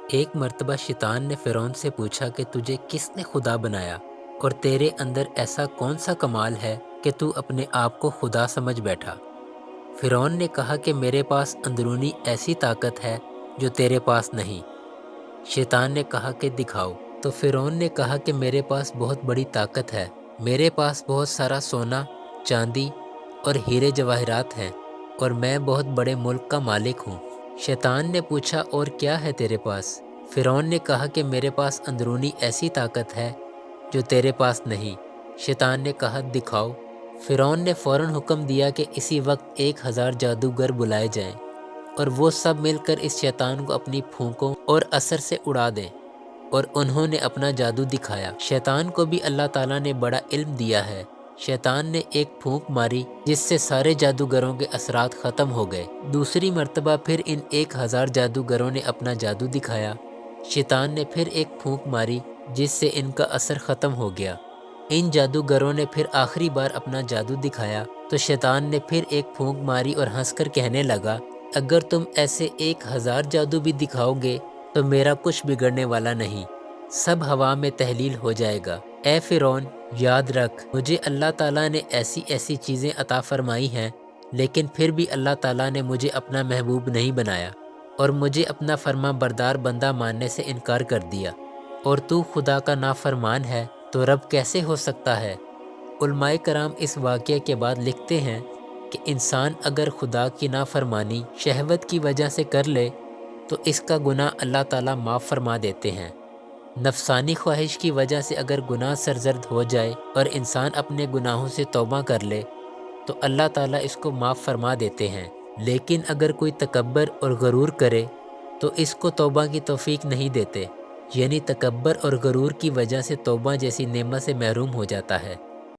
ایک مرتبہ شیطان نے فرعون سے پوچھا کہ تجھے کس نے خدا بنایا اور تیرے اندر ایسا کون سا کمال ہے کہ تو اپنے آپ کو خدا سمجھ بیٹھا۔ فرعون نے کہا کہ میرے پاس اندرونی ایسی طاقت ہے جو تیرے پاس نہیں۔ شیطان نے کہا کہ دکھاؤ، تو فرعون نے کہا کہ میرے پاس بہت بڑی طاقت ہے، میرے پاس بہت سارا سونا، چاندی اور ہیرے جواہرات ہیں اور میں بہت بڑے ملک کا مالک ہوں۔ شیطان نے پوچھا اور کیا ہے تیرے پاس؟ فرعون نے کہا کہ میرے پاس اندرونی ایسی طاقت ہے جو تیرے پاس نہیں۔ شیطان نے کہا دکھاؤ۔ فرعون نے فوراً حکم دیا کہ اسی وقت 1000 جادوگر بلائے جائیں اور وہ سب مل کر اس شیطان کو اپنی پھونکوں اور اثر سے اڑا دیں، اور انہوں نے اپنا جادو دکھایا۔ شیطان کو بھی اللہ تعالیٰ نے بڑا علم دیا ہے۔ شیطان نے ایک پھونک ماری جس سے سارے جادوگروں کے اثرات ختم ہو گئے۔ دوسری مرتبہ پھر ان 1000 جادوگروں نے اپنا جادو دکھایا۔ شیطان نے پھر ایک پھونک ماری جس سے ان کا اثر ختم ہو گیا۔ ان جادوگروں نے پھر آخری بار اپنا جادو دکھایا تو شیطان نے پھر ایک پھونک ماری اور ہنس کر کہنے لگا، اگر تم ایسے 1000 جادو بھی دکھاؤ گے تو میرا کچھ بگڑنے والا نہیں، سب ہوا میں تحلیل ہو جائے گا۔ اے فرعون، یاد رکھ، مجھے اللہ تعالیٰ نے ایسی ایسی چیزیں عطا فرمائی ہیں، لیکن پھر بھی اللہ تعالیٰ نے مجھے اپنا محبوب نہیں بنایا اور مجھے اپنا فرما بردار بندہ ماننے سے انکار کر دیا، اور تو خدا کا نافرمان ہے تو رب کیسے ہو سکتا ہے؟ علماء کرام اس واقعے کے بعد لکھتے ہیں کہ انسان اگر خدا کی نافرمانی شہوت کی وجہ سے کر لے تو اس کا گناہ اللہ تعالیٰ معاف فرما دیتے ہیں۔ نفسانی خواہش کی وجہ سے اگر گناہ سرزد ہو جائے اور انسان اپنے گناہوں سے توبہ کر لے تو اللہ تعالیٰ اس کو معاف فرما دیتے ہیں، لیکن اگر کوئی تکبر اور غرور کرے تو اس کو توبہ کی توفیق نہیں دیتے، یعنی تکبر اور غرور کی وجہ سے توبہ جیسی نعمت سے محروم ہو جاتا ہے۔